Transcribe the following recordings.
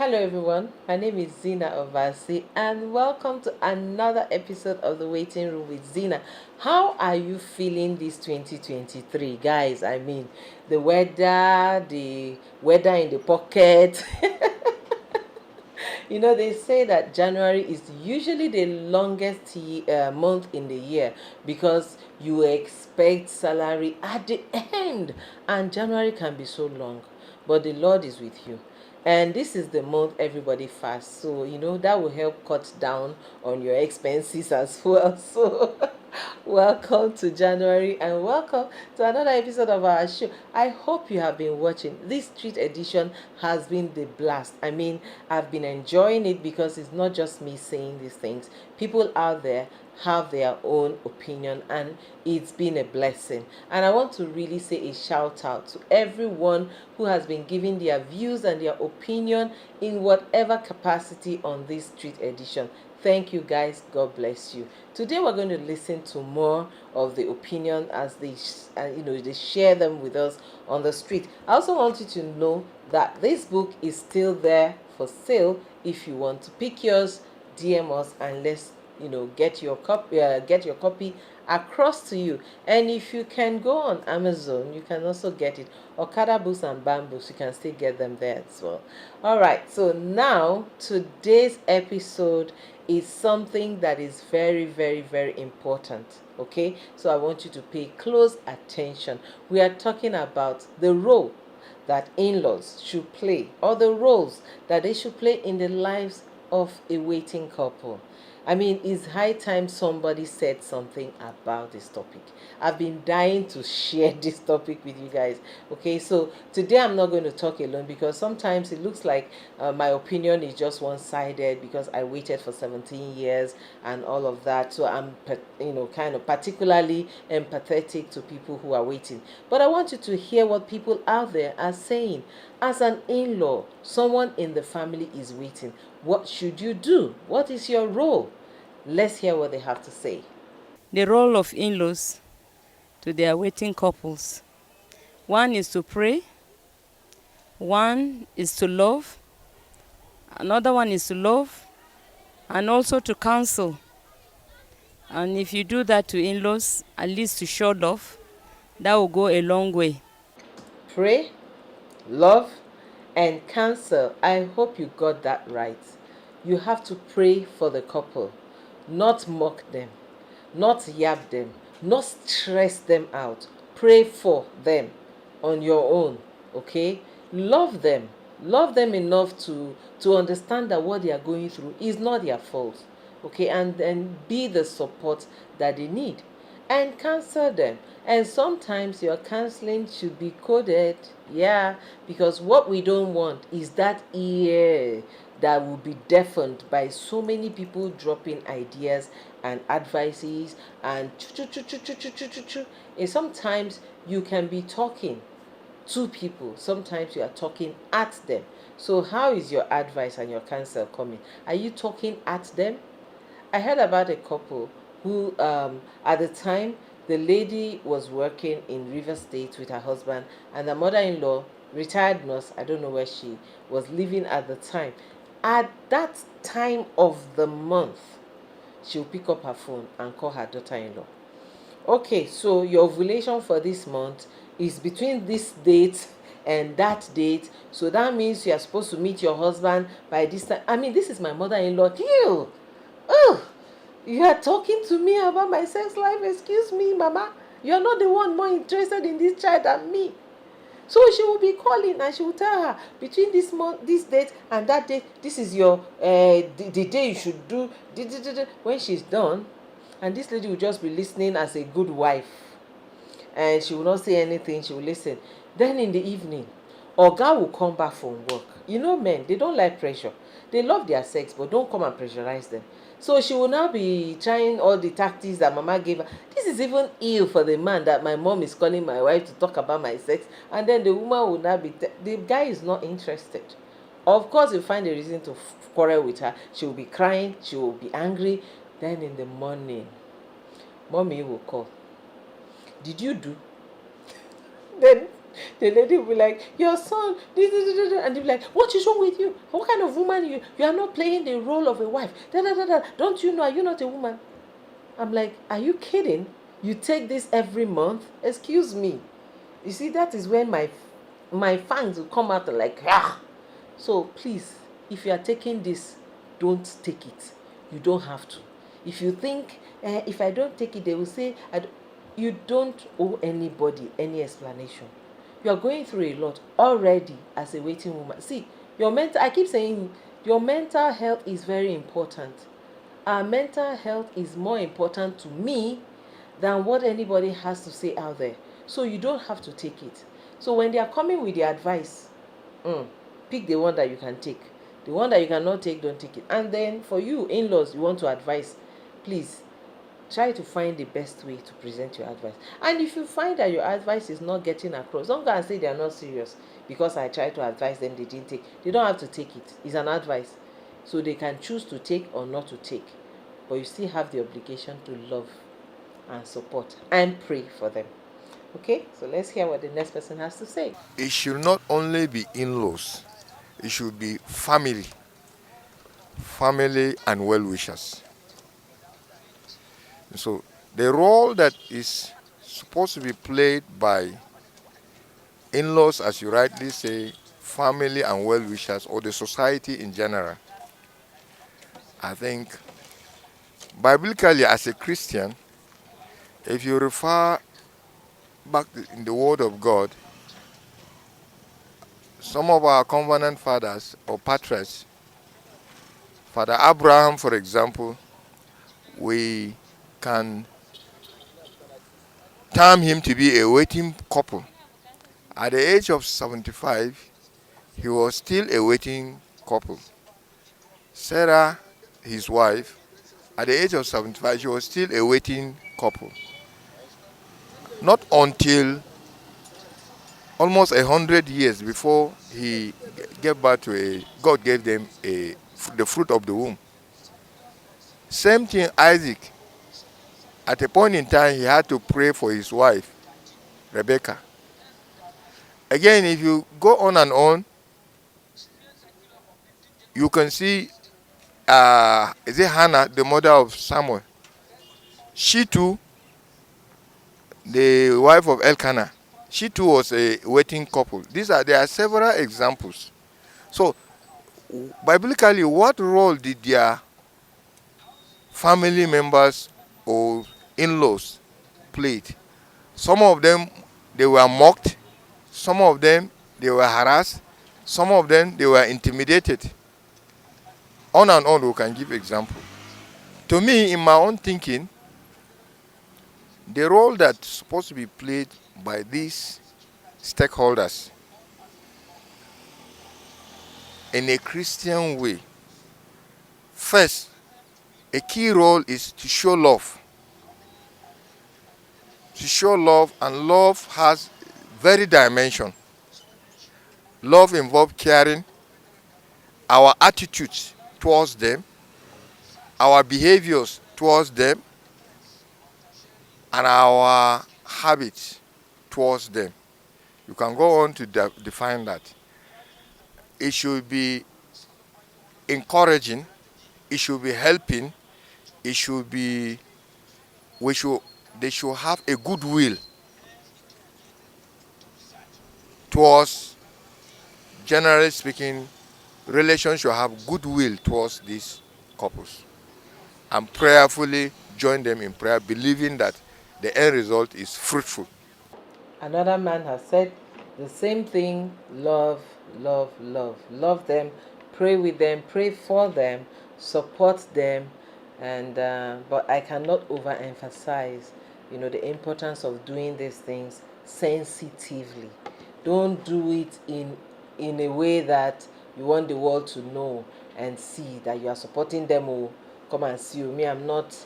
Hello everyone, my name is Zina Ovasi and welcome to another episode of the Waiting Room with Zina. How are you feeling this 2023, guys? I mean, the weather in the pocket. They say that January is usually the longest month in the year because you expect salary at the end, and January can be so long. But the Lord is with you. And this is the month everybody fasts. So, that will help cut down on your expenses as well. So, welcome to January and welcome to another episode of our show. I hope you have been watching. This street edition has been the blast. I mean, I've been enjoying it because it's not just me saying these things. People out there have their own opinion and it's been a blessing. And I want to really say a shout out to everyone who has been giving their views and their opinion in whatever capacity on this street edition. Thank you guys. God bless you. Today we're going to listen to more of the opinion as they share them with us on the street. I also want you to know that this book is still there for sale. If you want to pick yours, DM us and let's get your copy across to you. And if you can go on Amazon, you can also get it. Okada Books and Bamboos, you can still get them there as well. All right, so now today's episode is something that is very, very, very important. Okay, so I want you to pay close attention. We are talking about the role that in-laws should play, or the roles that they should play in the lives of a waiting couple. I mean, it's high time somebody said something about this topic. I've been dying to share this topic with you guys. Okay, so today I'm not going to talk alone because sometimes it looks like my opinion is just one-sided because I waited for 17 years and all of that. So I'm, kind of particularly empathetic to people who are waiting. But I want you to hear what people out there are saying. As an in-law, someone in the family is waiting. What should you do? What is your role? Let's hear what they have to say. The role of in-laws to their waiting couples. One is to pray, one is to love, another one is to love, and also to counsel. And if you do that to in-laws, at least to show love, that will go a long way. Pray, love, and counsel. I hope you got that right. You have to pray for the couple, not mock them, not yab them, not stress them out. Pray for them on your own, okay? Love them. Love them enough to understand that what they are going through is not their fault, okay? And be the support that they need. And counsel them. And sometimes your counseling should be coded, yeah, because what we don't want is that ear that will be deafened by so many people dropping ideas and advices and and sometimes you can be talking to people, sometimes you are talking at them. So how is your advice and your counsel coming? Are you talking at them? I heard about a couple who, at the time, the lady was working in River State with her husband, and the mother-in-law, retired nurse, I don't know where she was living at the time. At that time of the month, she'll pick up her phone and call her daughter-in-law. Okay, so your ovulation for this month is between this date and that date. So that means you are supposed to meet your husband by this time. I mean, this is my mother-in-law. Ew! Oh, you are talking to me about my sex life? Excuse me, mama. You are not the one more interested in this child than me. So she will be calling and she will tell her between this month, this date and that date, this is your the day you should do. When she's done, and this lady will just be listening as a good wife, and she will not say anything. She will listen. Then in the evening, Oga will come back from work. Men, they don't like pressure. They love their sex, but don't come and pressurize them. So she will now be trying all the tactics that mama gave her. This is even ill for the man that my mom is calling my wife to talk about my sex, and then the woman will not be the guy is not interested. Of course, you find a reason to quarrel with her. She will be crying, she will be angry. Then in the morning, mommy will call. Did you do? Then The lady will be like, your son, and they'll be like, what is wrong with you? What kind of woman are you? You are not playing the role of a wife. Don't you know? Are you not a woman? I'm like, are you kidding? You take this every month? Excuse me. You see, that is when my fangs will come out like, ah. So please, if you are taking this, don't take it. You don't have to. If you think, if I don't take it, they will say, you don't owe anybody any explanation. You are going through a lot already as a waiting woman. See, I keep saying, your mental health is very important. Our mental health is more important to me than what anybody has to say out there. So you don't have to take it. So when they are coming with the advice, pick the one that you can take. The one that you cannot take, don't take it. And then for you, in-laws, you want to advise, please try to find the best way to present your advice. And if you find that your advice is not getting across, don't go and say they are not serious because I tried to advise them, they didn't take. They don't have to take it. It's an advice. So they can choose to take or not to take. But you still have the obligation to love and support and pray for them. Okay, so let's hear what the next person has to say. It should not only be in-laws, it should be family and well-wishers. So the role that is supposed to be played by in-laws, as you rightly say, family and well-wishers, or the society in general, I think biblically as a Christian, if you refer back in the Word of God, some of our covenant fathers or patriarchs, Father Abraham, for example, we can term him to be a waiting couple. At the age of 75, he was still a waiting couple. Sarah, his wife, at the age of 75, she was still a waiting couple. Not until almost 100 years before he gave birth to God gave them the fruit of the womb. Same thing, Isaac. At a point in time, he had to pray for his wife, Rebecca. Again, if you go on and on, you can see, is it Hannah, the mother of Samuel? She too, the wife of Elkanah, she too was a waiting couple. There are several examples. So, biblically, what role did their family members or in-laws play? Some of them, they were mocked. Some of them, they were harassed. Some of them, they were intimidated. On and on, we can give example. To me, in my own thinking, the role that's supposed to be played by these stakeholders in a Christian way, first, a key role is to show love. To show love, and love has very dimension. Love involves caring, our attitudes towards them, our behaviors towards them, and our habits towards them. You can go on to define that. It should be encouraging, it should be helping, it should be, they should have a goodwill towards, generally speaking, relations should have goodwill towards these couples. And prayerfully join them in prayer, believing that the end result is fruitful. Another man has said the same thing: love, love, love. Love them, pray with them, pray for them, support them. And but I cannot overemphasize, the importance of doing these things sensitively. Don't do it in a way that you want the world to know and see that you are supporting them. Oh, come and see you. Me, I'm not.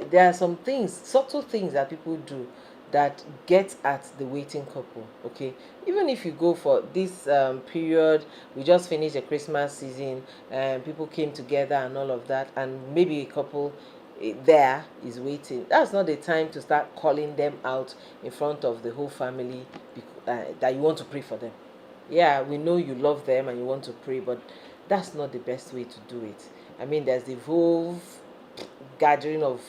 There are some things, subtle things that people do that get at the waiting couple. Okay, even if you go for this period, we just finished the Christmas season and people came together and all of that, and maybe a couple there is waiting. That's not the time to start calling them out in front of the whole family that you want to pray for them. Yeah, we know you love them and you want to pray, but that's not the best way to do it. I mean, there's the whole gathering of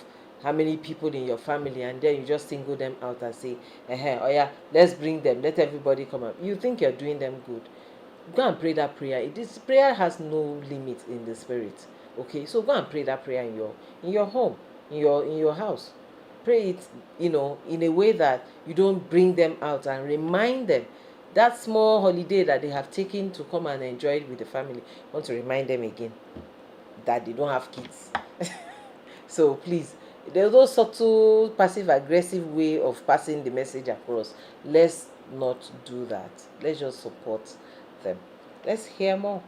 how many people in your family, and then you just single them out and say, oh yeah, let's bring them, let everybody come up. You think you're doing them good. Go and pray that prayer. This prayer has no limit in the spirit. Okay, so go and pray that prayer in your home, in your house. Pray it, in a way that you don't bring them out, and remind them that small holiday that they have taken to come and enjoy it with the family. You want to remind them again that they don't have kids. So please, there's no subtle passive aggressive way of passing the message across. Let's not do that. Let's just support them. Let's hear more.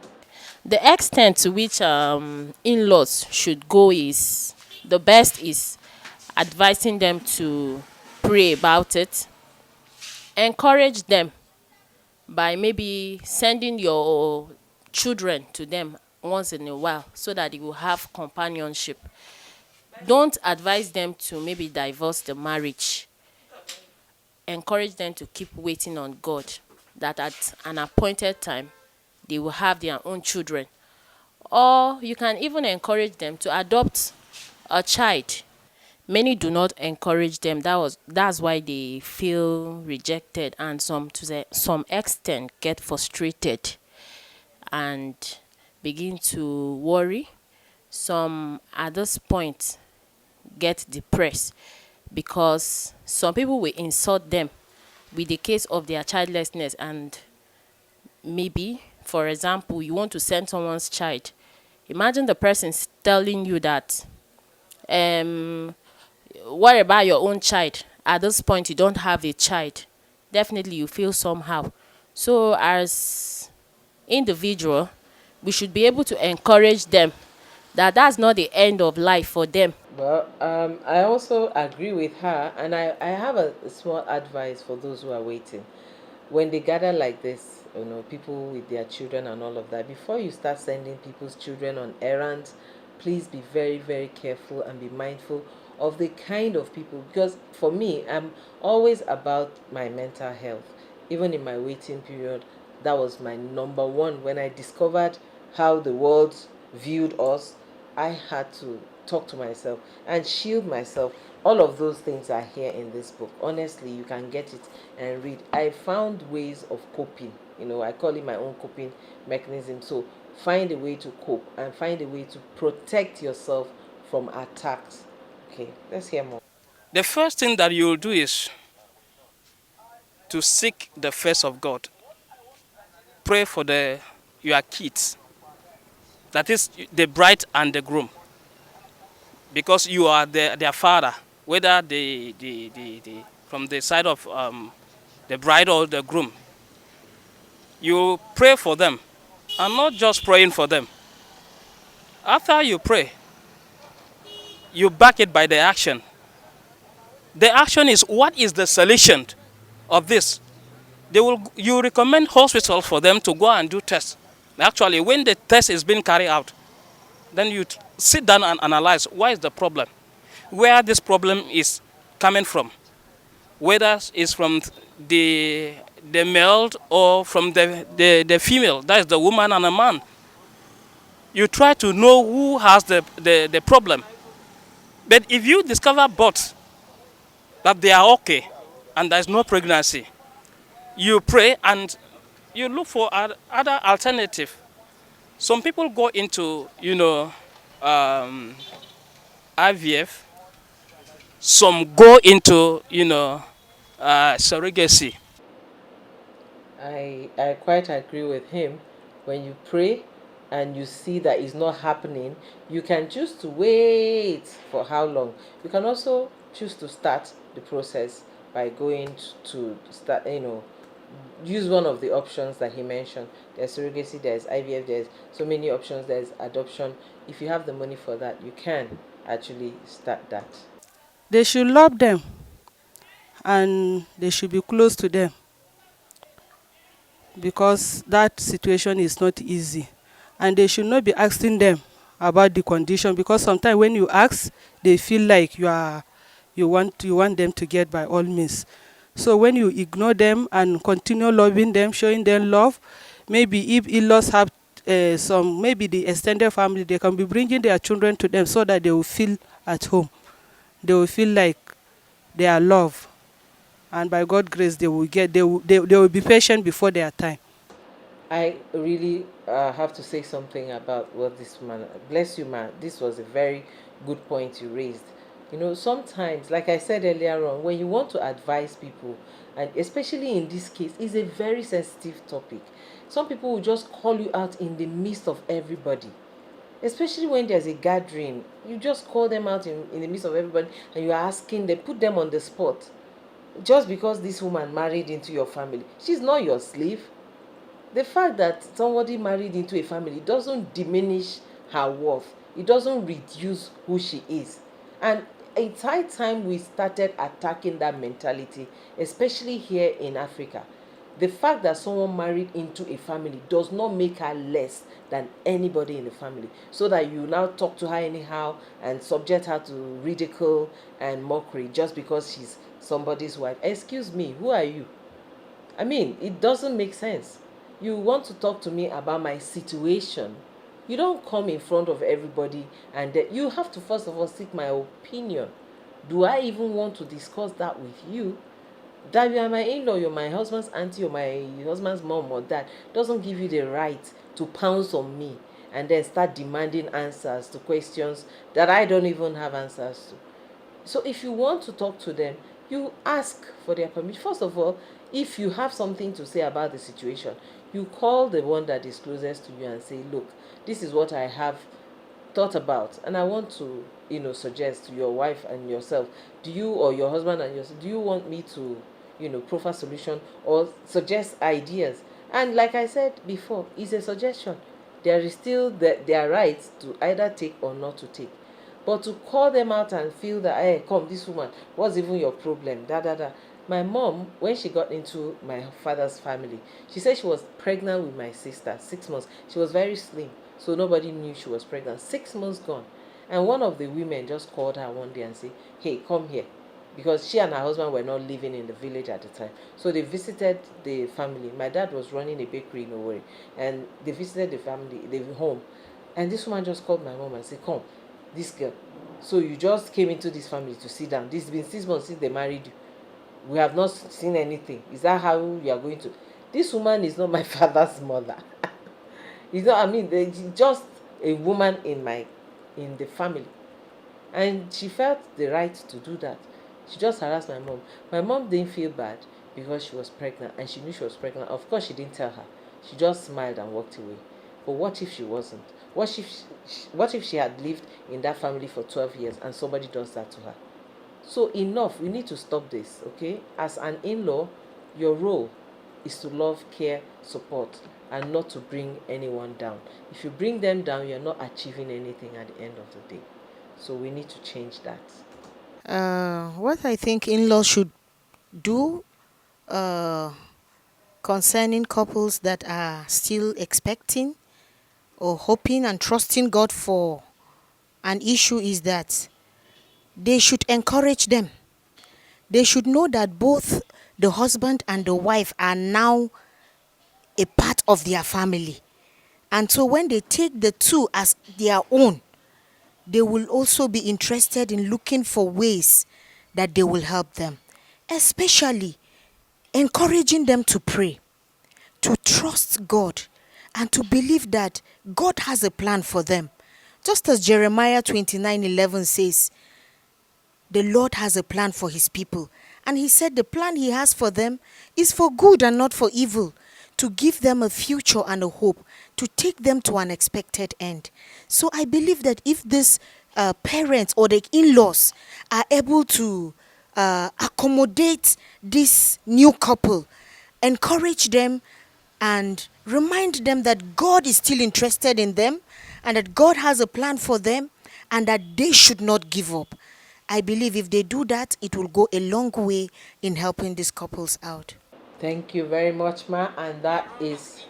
The extent to which in-laws should go is the best is advising them to pray about it, encourage them by maybe sending your children to them once in a while so that they will have companionship. Don't advise them to maybe divorce the marriage. Encourage them to keep waiting on God, that at an appointed time they will have their own children. Or you can even encourage them to adopt a child. Many do not encourage them. That's why they feel rejected, and some extent get frustrated and begin to worry. Some at this point get depressed because some people will insult them with the case of their childlessness, and maybe, for example, you want to send someone's child. Imagine the person telling you that, what about your own child? At this point, you don't have a child. Definitely, you feel somehow. So, as individual, we should be able to encourage them that that's not the end of life for them. Well, I also agree with her, and I have a small advice for those who are waiting. When they gather like this, people with their children and all of that, before you start sending people's children on errands, please be very, very careful and be mindful of the kind of people. Because for me, I'm always about my mental health. Even in my waiting period, that was my number one. When I discovered how the world viewed us, I had to talk to myself and shield myself. All of those things are here in this book. Honestly, you can get it and read. I found ways of coping. I call it my own coping mechanism. So find a way to cope and find a way to protect yourself from attacks. Okay, let's hear more. The first thing that you'll do is to seek the face of God. Pray for your kids. That is the bride and the groom. Because you are their father, whether from the side of the bride or the groom. You pray for them, and not just praying for them. After you pray, you back it by the action. The action is, what is the solution of this? You recommend hospitals for them to go and do tests. Actually, when the test is being carried out, then you sit down and analyze what is the problem, where this problem is coming from, whether it's from the male or from the female, that is the woman and the man. You try to know who has the problem. But if you discover both, that they are okay and there's no pregnancy, you pray and you look for other alternative. Some people go into, IVF. Some go into, surrogacy. I quite agree with him. When you pray and you see that it's not happening, you can choose to wait for how long. You can also choose to start the process by going to start, use one of the options that he mentioned. There's surrogacy, there's IVF, there's so many options, there's adoption. If you have the money for that, you can actually start that. They should love them and they should be close to them, because that situation is not easy, and they should not be asking them about the condition, because sometimes when you ask, they feel like you want them to get by all means. So when you ignore them and continue loving them, showing them love, maybe if in-laws have some, maybe the extended family, they can be bringing their children to them so that they will feel at home. They will feel like they are loved, and by God's grace, they will be patient before their time. I really have to say something about what this man, bless you, man. This was a very good point you raised. You know, sometimes, like I said earlier on, when you want to advise people, and especially in this case, it's a very sensitive topic. Some people will just call you out in the midst of everybody, especially when there's a gathering. You just call them out in the midst of everybody, and you're asking them, put them on the spot. Just because this woman married into your family, she's not your slave. The fact that somebody married into a family doesn't diminish her worth. It doesn't reduce who she is. And it's high time we started attacking that mentality, especially here in Africa. The fact that someone married into a family does not make her less than anybody in the family. So that you now talk to her anyhow and subject her to ridicule and mockery just because she's somebody's wife. Excuse me, who are you? I mean, it doesn't make sense. You want to talk to me about my situation. You don't come in front of everybody and then you have to first of all seek my opinion. Do I even want to discuss that with you? That you are my in-law, you're my husband's auntie, or my husband's mom or dad doesn't give you the right to pounce on me and then start demanding answers to questions that I don't even have answers to. So if you want to talk to them, you ask for their permission. First of all, if you have something to say about the situation, you call the one that is closest to you and say, look, this is what I have thought about, and I want to, suggest to your wife and yourself, do you, or your husband and yourself, do you want me to, proffer solution or suggest ideas? And like I said before, it's a suggestion. There is still their right to either take or not to take. But to call them out and feel that, hey, come, this woman, what's even your problem? Da da da. My mom, when she got into my father's family, she said she was pregnant with my sister, 6 months. She was very slim, so nobody knew she was pregnant. 6 months gone. And one of the women just called her one day and said, hey, come here. Because she and her husband were not living in the village at the time. So they visited the family. My dad was running a bakery in Owerri. And they visited the family, the home. And this woman just called my mom and said, come, this girl, so you just came into this family to sit down. This has been 6 months since they married you. We have not seen anything. Is that how you are going to? This woman is not my father's mother. I mean, she's just a woman in the family. And she felt the right to do that. She just harassed my mom. My mom didn't feel bad because she was pregnant and she knew she was pregnant. Of course, she didn't tell her. She just smiled and walked away. But what if she wasn't? What if she had lived in that family for 12 years and somebody does that to her? So enough. We need to stop this, okay? As an in-law, your role is to love, care, support, and not to bring anyone down. If you bring them down, you're not achieving anything at the end of the day. So we need to change that. What I think in-laws should do uh, concerning couples that are still expecting or hoping and trusting God for an issue is that they should encourage them. They should know that both the husband and the wife are now a part of their family. And so when they take the two as their own, they will also be interested in looking for ways that they will help them, especially encouraging them to pray, to trust God, and to believe that God has a plan for them. Just as Jeremiah 29:11 says, the Lord has a plan for his people. And he said the plan he has for them is for good and not for evil, to give them a future and a hope, to take them to an expected end. So I believe that if these parents or the in-laws are able to accommodate this new couple, encourage them and remind them that God is still interested in them and that God has a plan for them and that they should not give up. I believe if they do that, it will go a long way in helping these couples out. Thank you very much, Ma. And that is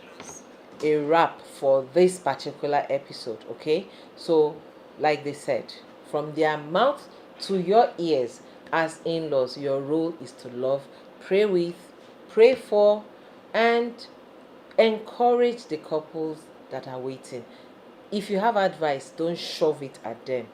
a wrap for this particular episode, okay? So, like they said, from their mouth to your ears, as in laws, your role is to love, pray with, pray for, and encourage the couples that are waiting. If you have advice, don't shove it at them.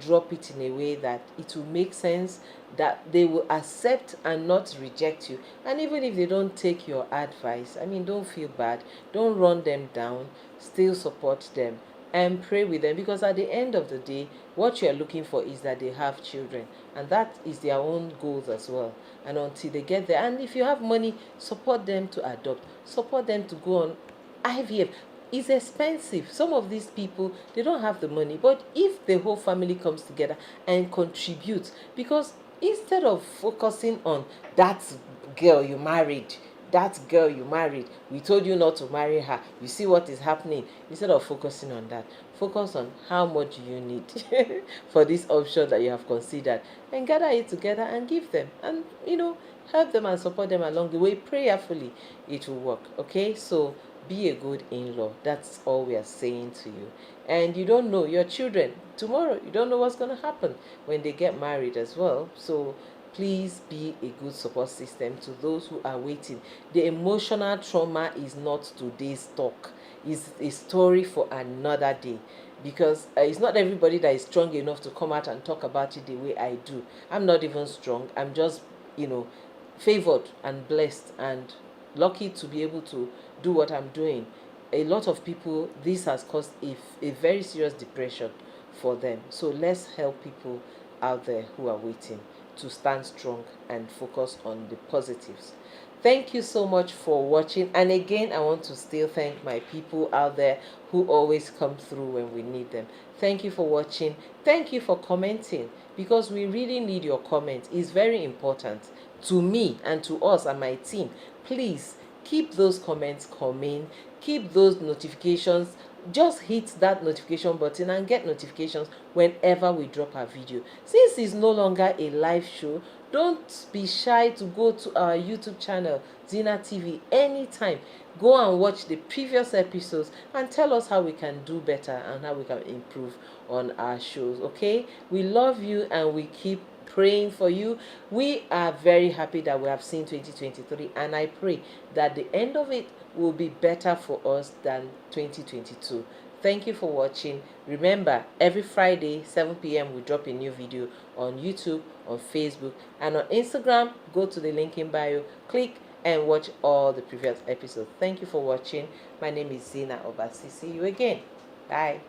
Drop it in a way that it will make sense, that they will accept and not reject you. And even if they don't take your advice, I mean, don't feel bad. Don't run them down. Still support them and pray with them, because at the end of the day, what you're looking for is that they have children, and that is their own goals as well. And until they get there, and if you have money, support them to adopt, support them to go on IVF. It's expensive. Some of these people, they don't have the money, but if the whole family comes together and contributes, because instead of focusing on that girl you married, we told you not to marry her, you see what is happening. Instead of focusing on that, focus on how much you need for this option that you have considered, and gather it together and give them, and help them and support them along the way prayerfully. It will work. Okay, so be a good in-law. That's all we are saying to you. And you don't know your children tomorrow, you don't know what's going to happen when they get married as well. So please be a good support system to those who are waiting. The emotional trauma is not today's talk. It's a story for another day, because it's not everybody that is strong enough to come out and talk about it the way I do. I'm not even strong. I'm just, favored and blessed and lucky to be able to do what I'm doing. A lot of people, this has caused a very serious depression for them. So let's help people out there who are waiting to stand strong and focus on the positives. Thank you so much for watching. And again, I want to still thank my people out there who always come through when we need them. Thank you for watching. Thank you for commenting, because we really need your comment. It's very important to me and to us and my team. Please keep those comments coming. Keep those notifications. Just hit that notification button and get notifications whenever we drop our video. Since it's no longer a live show, don't be shy to go to our YouTube channel, Zyna TV, anytime. Go and watch the previous episodes and tell us how we can do better and how we can improve on our shows. Okay, we love you and we keep praying for you. We are very happy that we have seen 2023, and I pray that the end of it will be better for us than 2022. Thank you for watching. Remember, every Friday 7 p.m. we drop a new video on YouTube, on Facebook, and on Instagram. Go to the link in bio, click and watch all the previous episodes. Thank you for watching. My name is Zyna Obasi. See you again. Bye.